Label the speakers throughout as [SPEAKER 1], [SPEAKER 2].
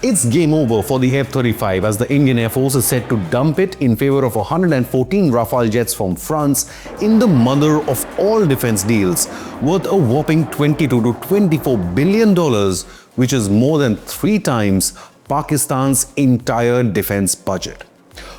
[SPEAKER 1] It's game over for the F-35 as the Indian Air Force is set to dump it in favor of 114 Rafale jets from France in the mother of all defense deals, worth a whopping $22 to $24 billion, which is more than 3 times Pakistan's entire defense budget.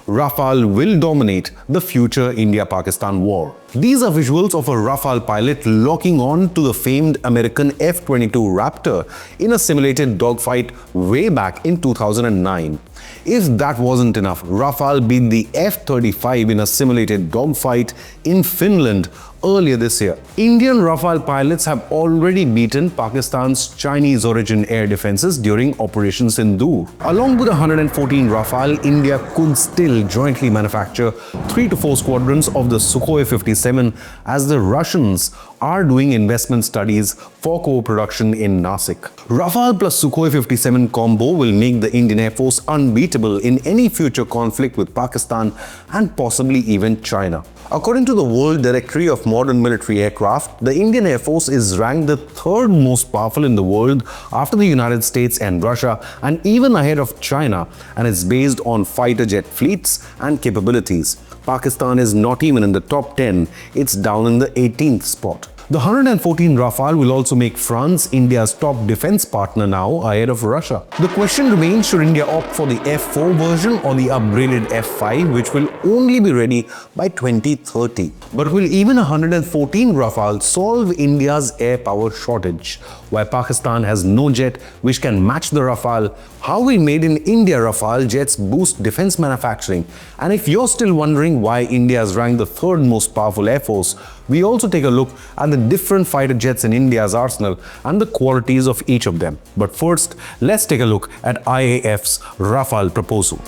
[SPEAKER 1] Rafale will dominate the future India-Pakistan war. These are visuals of a Rafale pilot locking on to the famed American F-22 Raptor in a simulated dogfight way back in 2009. If that wasn't enough, Rafale beat the F-35 in a simulated dogfight in Finland earlier this year. Indian Rafale pilots have already beaten Pakistan's Chinese-origin air defenses during Operation Sindoor. Along with 114 Rafale, India could still jointly manufacture 3 to 4 squadrons of the Sukhoi 57 as the Russians are doing investment studies for co-production in Nasik. Rafale plus Sukhoi 57 combo will make the Indian Air Force unbeatable in any future conflict with Pakistan and possibly even China. According to the World Directory of Modern Military Aircraft, the Indian Air Force is ranked the 3rd most powerful in the world after the United States and Russia, and even ahead of China, and is based on fighter jet fleets and capabilities. Pakistan is not even in the top 10, it's down in the 18th spot. The 114 Rafale will also make France India's top defense partner now ahead of Russia. The question remains, should India opt for the F4 version or the upgraded F5, which will only be ready by 2030? But will even 114 Rafale solve India's air power shortage? Why Pakistan has no jet which can match the Rafale? How will made in India Rafale jets boost defense manufacturing? And if you're still wondering why India is ranked the 3rd most powerful air force, we also take a look at the different fighter jets in India's arsenal and the qualities of each of them. But first, let's take a look at IAF's Rafale proposal.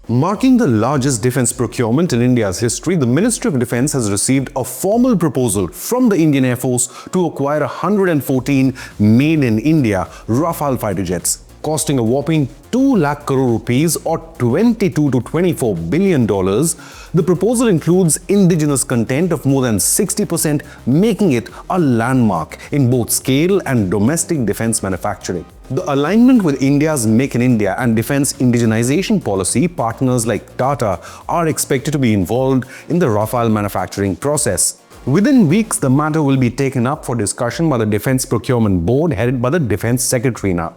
[SPEAKER 1] Marking the largest defense procurement in India's history, the Ministry of Defense has received a formal proposal from the Indian Air Force to acquire 114 made in India Rafale fighter jets, costing a whopping 2 lakh crore rupees or $22 to $24 billion. The proposal includes indigenous content of more than 60%, making it a landmark in both scale and domestic defense manufacturing. The alignment with India's Make in India and defense indigenization policy, partners like Tata are expected to be involved in the Rafale manufacturing process. Within weeks, the matter will be taken up for discussion by the Defense Procurement Board headed by the Defense Secretary now.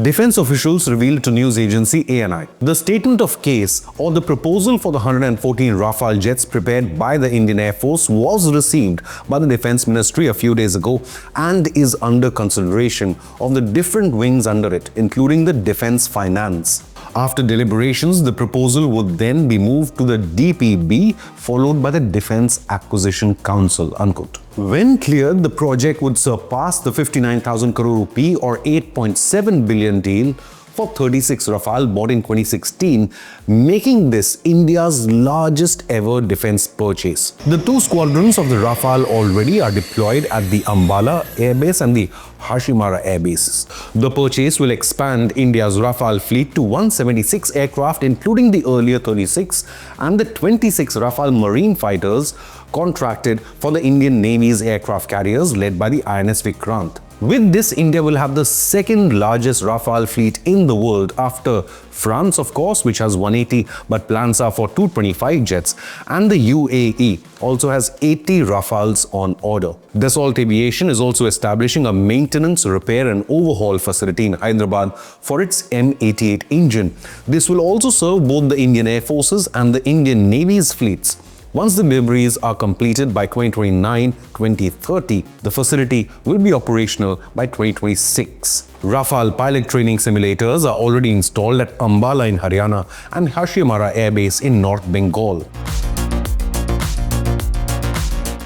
[SPEAKER 1] Defense officials revealed to news agency ANI. The statement of case or the proposal for the 114 Rafale jets prepared by the Indian Air Force was received by the Defense Ministry a few days ago and is under consideration of the different wings under it, including the Defense Finance. After deliberations, the proposal would then be moved to the DPB, followed by the Defense Acquisition Council, unquote. When cleared, the project would surpass the 59,000 crore rupee or 8.7 billion deal for 36 Rafale bought in 2016, making this India's largest ever defense purchase. The 2 squadrons of the Rafale already are deployed at the Ambala Air Base and the Hashimara Air Bases. The purchase will expand India's Rafale fleet to 176 aircraft, including the earlier 36 and the 26 Rafale marine fighters contracted for the Indian Navy's aircraft carriers led by the INS Vikrant. With this, India will have the 2nd largest Rafale fleet in the world after France, of course, which has 180 but plans are for 225 jets, and the UAE also has 80 Rafales on order. Dassault Aviation is also establishing a maintenance, repair and overhaul facility in Hyderabad for its M88 engine. This will also serve both the Indian Air Forces and the Indian Navy's fleets. Once the deliveries are completed by 2029-2030, the facility will be operational by 2026. Rafale pilot training simulators are already installed at Ambala in Haryana and Hashimara Air Base in North Bengal.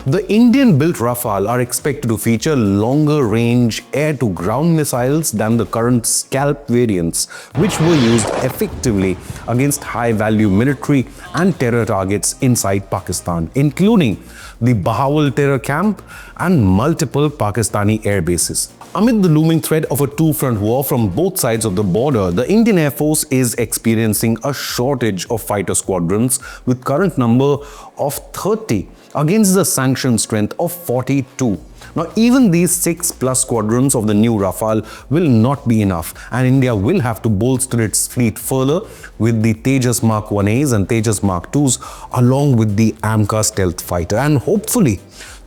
[SPEAKER 1] The Indian-built Rafale are expected to feature longer-range air-to-ground missiles than the current Scalp variants, which were used effectively against high-value military and terror targets inside Pakistan, including the Bahawal terror camp and multiple Pakistani air bases. Amid the looming threat of a two-front war from both sides of the border, the Indian Air Force is experiencing a shortage of fighter squadrons with current number of 30 against the sanctioned strength of 42. Now, even these 6+ squadrons of the new Rafale will not be enough, and India will have to bolster its fleet further with the Tejas Mark 1As and Tejas Mark 2s, along with the AMCA stealth fighter, and hopefully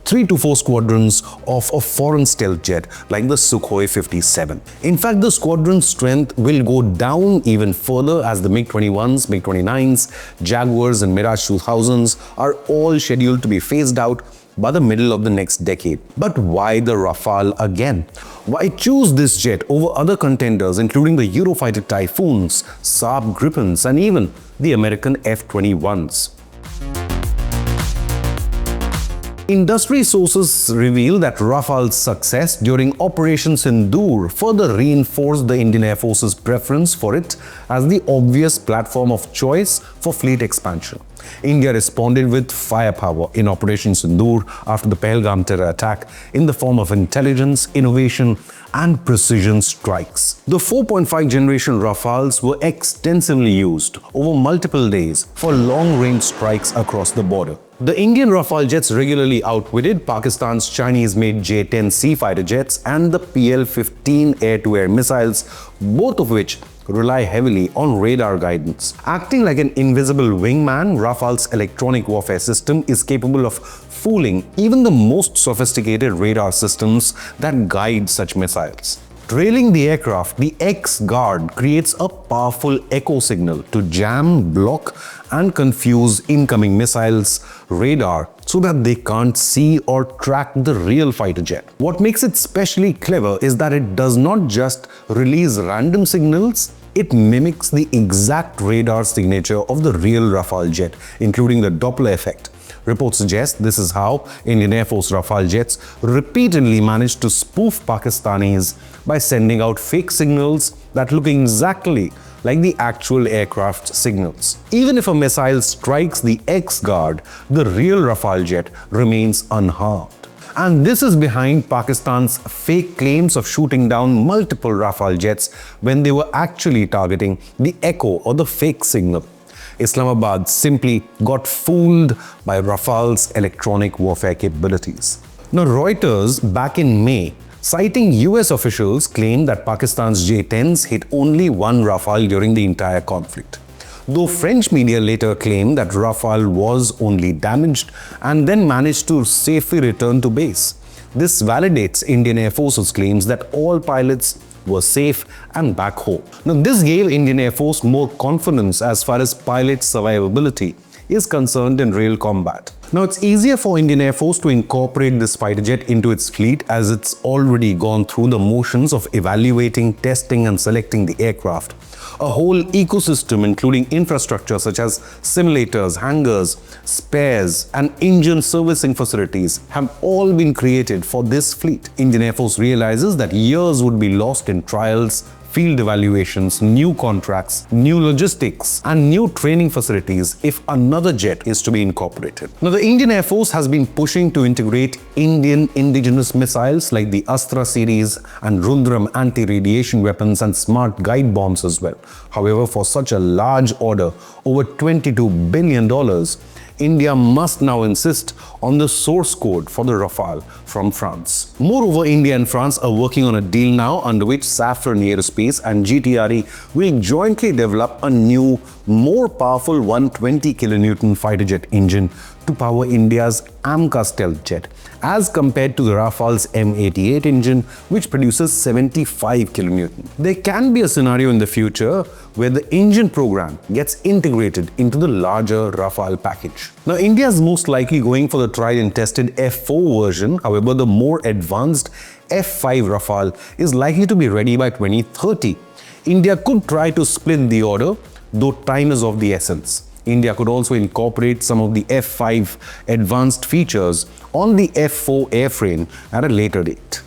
[SPEAKER 1] 3 to 4 squadrons of a foreign stealth jet like the Sukhoi 57. In fact, the squadron's strength will go down even further as the MiG-21s, MiG-29s, Jaguars and Mirage 2000s are all scheduled to be phased out by the middle of the next decade. But why the Rafale again? Why choose this jet over other contenders including the Eurofighter Typhoons, Saab Gripens and even the American F-21s? Industry sources reveal that Rafale's success during Operation Sindoor further reinforced the Indian Air Force's preference for it as the obvious platform of choice for fleet expansion. India responded with firepower in Operation Sindoor after the Pahalgam terror attack in the form of intelligence, innovation and precision strikes. The 4.5 generation Rafales were extensively used over multiple days for long-range strikes across the border. The Indian Rafale jets regularly outwitted Pakistan's Chinese-made J-10C fighter jets and the PL-15 air-to-air missiles, both of which rely heavily on radar guidance. Acting like an invisible wingman, Rafale's electronic warfare system is capable of fooling even the most sophisticated radar systems that guide such missiles. Trailing the aircraft, the X-Guard creates a powerful echo signal to jam, block and confuse incoming missiles' radar so that they can't see or track the real fighter jet. What makes it specially clever is that it does not just release random signals, it mimics the exact radar signature of the real Rafale jet, including the Doppler effect. Reports suggest this is how Indian Air Force Rafale jets repeatedly managed to spoof Pakistanis by sending out fake signals that look exactly like the actual aircraft signals. Even if a missile strikes the X-Guard, the real Rafale jet remains unharmed. And this is behind Pakistan's fake claims of shooting down multiple Rafale jets when they were actually targeting the echo or the fake signal. Islamabad simply got fooled by Rafale's electronic warfare capabilities. Now, Reuters, back in May, citing US officials, claimed that Pakistan's J-10s hit only one Rafale during the entire conflict, though French media later claimed that Rafale was only damaged and then managed to safely return to base. This validates Indian Air Force's claims that all pilots were safe and back home. Now, this gave Indian Air Force more confidence as far as pilot survivability is concerned in real combat. Now, it's easier for Indian Air Force to incorporate this fighter jet into its fleet as it's already gone through the motions of evaluating, testing and selecting the aircraft. A whole ecosystem including infrastructure such as simulators, hangars, spares and engine servicing facilities have all been created for this fleet. Indian Air Force realizes that years would be lost in trials, field evaluations, new contracts, new logistics and new training facilities if another jet is to be incorporated. Now, the Indian Air Force has been pushing to integrate Indian indigenous missiles like the Astra series and Rudram anti-radiation weapons and smart guide bombs as well. However, for such a large order, over $22 billion, India must now insist on the source code for the Rafale from France. Moreover, India and France are working on a deal now under which Safran Aerospace and GTRE will jointly develop a new, more powerful 120 kilonewton fighter jet engine to power India's AMCA stealth jet, as compared to the Rafale's M88 engine, which produces 75 kilonewton. There can be a scenario in the future where the engine program gets integrated into the larger Rafale package. Now, India is most likely going for the tried and tested F4 version. However, the more advanced F5 Rafale is likely to be ready by 2030. India could try to split the order, though time is of the essence. India could also incorporate some of the F5 advanced features on the F4 airframe at a later date.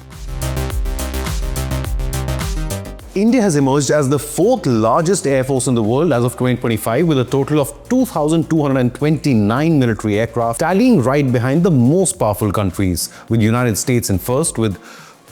[SPEAKER 1] India has emerged as the 4th largest air force in the world as of 2025 with a total of 2,229 military aircraft, tallying right behind the most powerful countries, with United States in first with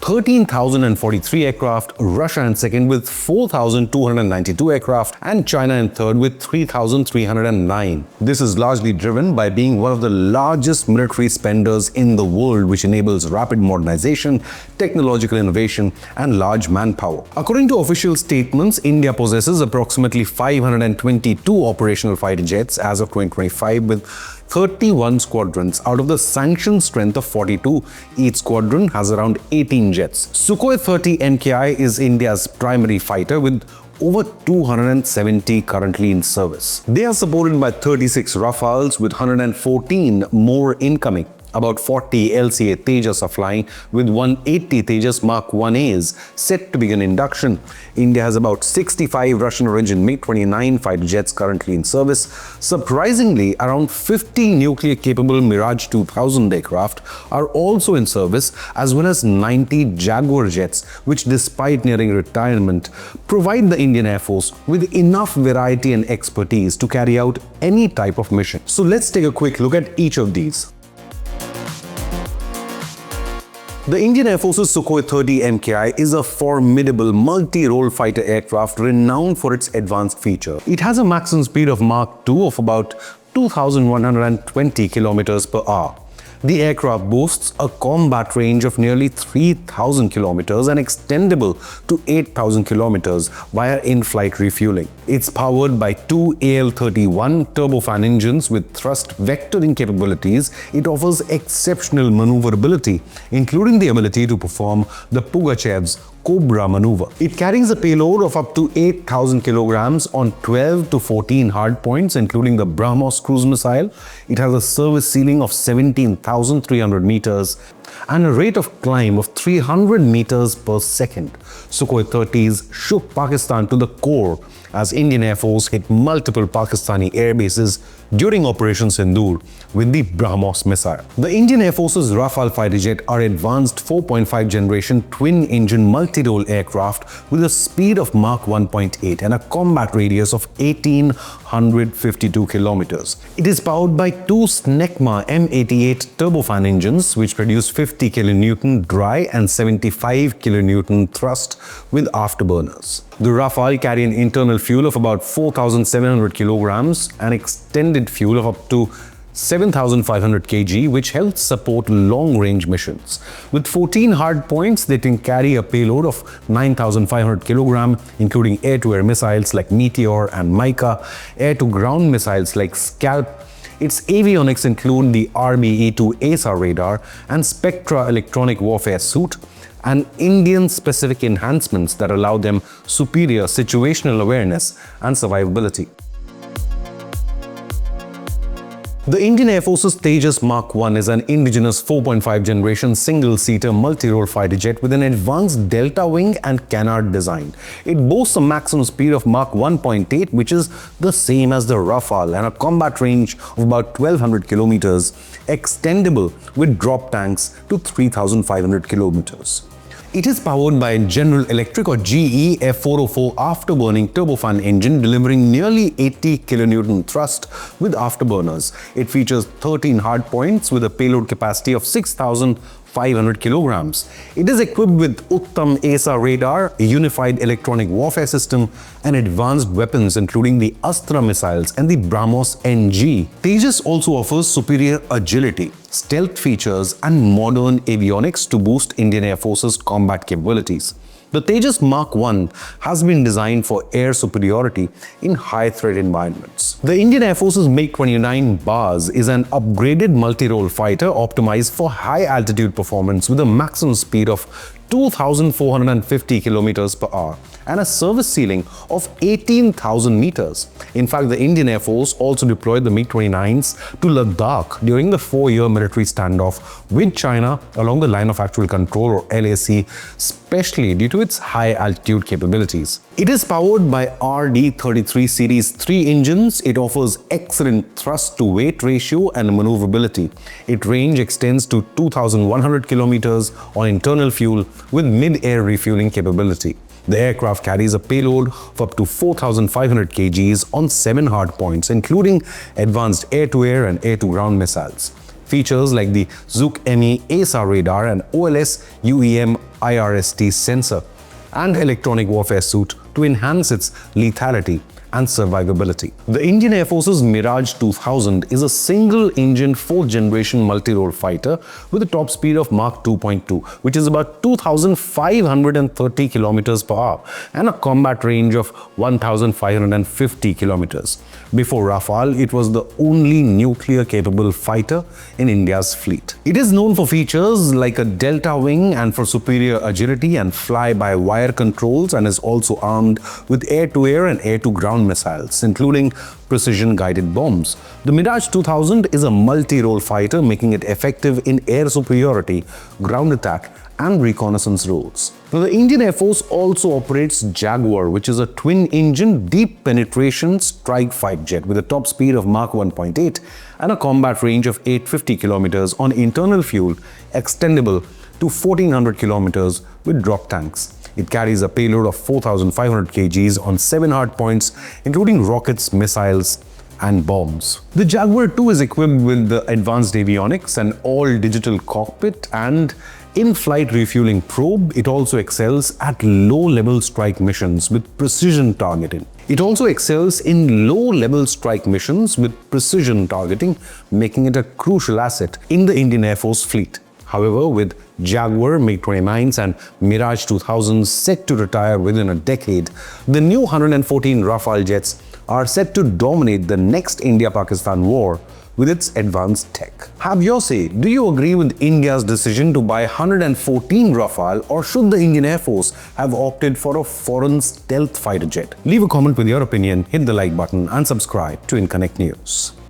[SPEAKER 1] 13,043 aircraft, Russia in second with 4,292 aircraft, and China in third with 3,309. This is largely driven by being one of the largest military spenders in the world, which enables rapid modernization, technological innovation, and large manpower. According to official statements, India possesses approximately 522 operational fighter jets as of 2025, with 31 squadrons out of the sanctioned strength of 42. Each squadron has around 18 jets. Sukhoi 30 MKI is India's primary fighter, with over 270 currently in service. They are supported by 36 Rafales, with 114 more incoming. About 40 LCA Tejas are flying, with 180 Tejas Mark 1As set to begin induction. India has about 65 Russian-origin MiG-29 fighter jets currently in service. Surprisingly, around 50 nuclear-capable Mirage 2000 aircraft are also in service, as well as 90 Jaguar jets, which, despite nearing retirement, provide the Indian Air Force with enough variety and expertise to carry out any type of mission. So let's take a quick look at each of these. The Indian Air Force's Sukhoi 30 MKI is a formidable multi-role fighter aircraft renowned for its advanced feature. It has a maximum speed of Mach 2 of about 2,120 km per hour. The aircraft boasts a combat range of nearly 3,000 kilometers and extendable to 8,000 kilometers via in-flight refueling. It's powered by two AL-31 turbofan engines with thrust vectoring capabilities. It offers exceptional maneuverability, including the ability to perform the Pugachev's Cobra maneuver. It carries a payload of up to 8,000 kilograms on 12 to 14 hardpoints, including the BrahMos cruise missile. It has a service ceiling of 17,300 meters and a rate of climb of 300 meters per second. Sukhoi 30s shook Pakistan to the core as Indian Air Force hit multiple Pakistani air bases during Operation Sindoor with the BrahMos missile. The Indian Air Force's Rafale Fighter Jet are advanced 4.5 generation twin-engine multi-role aircraft with a speed of Mach 1.8 and a combat radius of 1,852 kilometers. It is powered by two Snecma M88 turbofan engines, which produce 50 kN dry and 75 kN thrust with afterburners. The Rafale carry an internal fuel of about 4,700 kilograms and extended fuel of up to 7,500 kg, which helps support long-range missions. With 14 hard points, they can carry a payload of 9,500 kg, including air-to-air missiles like Meteor and Mica, air-to-ground missiles like Scalp. Its avionics include the RBE-2 AESA radar and Spectra electronic warfare suite, and Indian-specific enhancements that allow them superior situational awareness and survivability. The Indian Air Force's Tejas Mark 1 is an indigenous 4.5 generation single-seater multi-role fighter jet with an advanced delta wing and canard design. It boasts a maximum speed of Mach 1.8, which is the same as the Rafale, and a combat range of about 1,200 kilometers, extendable with drop tanks to 3,500 kilometers. It is powered by a General Electric or GE F404 afterburning turbofan engine delivering nearly 80 kN thrust with afterburners. It features 13 hardpoints with a payload capacity of 6,500 kilograms. It is equipped with Uttam AESA radar, a unified electronic warfare system, and advanced weapons including the Astra missiles and the BrahMos NG. Tejas also offers superior agility, stealth features, and modern avionics to boost Indian Air Force's combat capabilities. The Tejas Mark 1 has been designed for air superiority in high-threat environments. The Indian Air Force's MiG-29 BARS is an upgraded multi-role fighter optimized for high-altitude performance with a maximum speed of 2,450 km per hour and a service ceiling of 18,000 meters. In fact, the Indian Air Force also deployed the MiG-29s to Ladakh during the 4-year military standoff with China along the Line of Actual Control or LAC, especially due to its high-altitude capabilities. It is powered by RD-33 Series 3 engines. It offers excellent thrust-to-weight ratio and maneuverability. Its range extends to 2,100 kilometers on internal fuel with mid-air refueling capability. The aircraft carries a payload of up to 4,500 kgs on 7 hardpoints, including advanced air-to-air and air-to-ground missiles. Features like the Zuk-ME AESA radar and OLS UEM IRST sensor and electronic warfare suite to enhance its lethality and survivability. The Indian Air Force's Mirage 2000 is a single-engine, fourth-generation multi-role fighter with a top speed of Mach 2.2, which is about 2,530 km per hour, and a combat range of 1,550 km. Before Rafale, it was the only nuclear-capable fighter in India's fleet. It is known for features like a delta wing and for superior agility and fly-by-wire controls, and is also armed with air-to-air and air-to-ground missiles, including precision-guided bombs. The Mirage 2000 is a multi-role fighter, making it effective in air superiority, ground attack, and reconnaissance roles. Now, the Indian Air Force also operates Jaguar, which is a twin-engine, deep-penetration strike fighter jet with a top speed of Mach 1.8 and a combat range of 850 km on internal fuel, extendable to 1,400 km with drop tanks. It carries a payload of 4,500 kgs on 7 hardpoints, including rockets, missiles, and bombs. The Jaguar 2 is equipped with the advanced avionics, an all-digital cockpit, and in-flight refueling probe. It also excels at low-level strike missions with precision targeting. Making it a crucial asset in the Indian Air Force fleet. However, with Jaguar, MiG-29s and Mirage 2000 set to retire within a decade, the new 114 Rafale jets are set to dominate the next India-Pakistan war with its advanced tech. Have your say. Do you agree with India's decision to buy 114 Rafale, or should the Indian Air Force have opted for a foreign stealth fighter jet? Leave a comment with your opinion, hit the like button and subscribe to Inconnect News.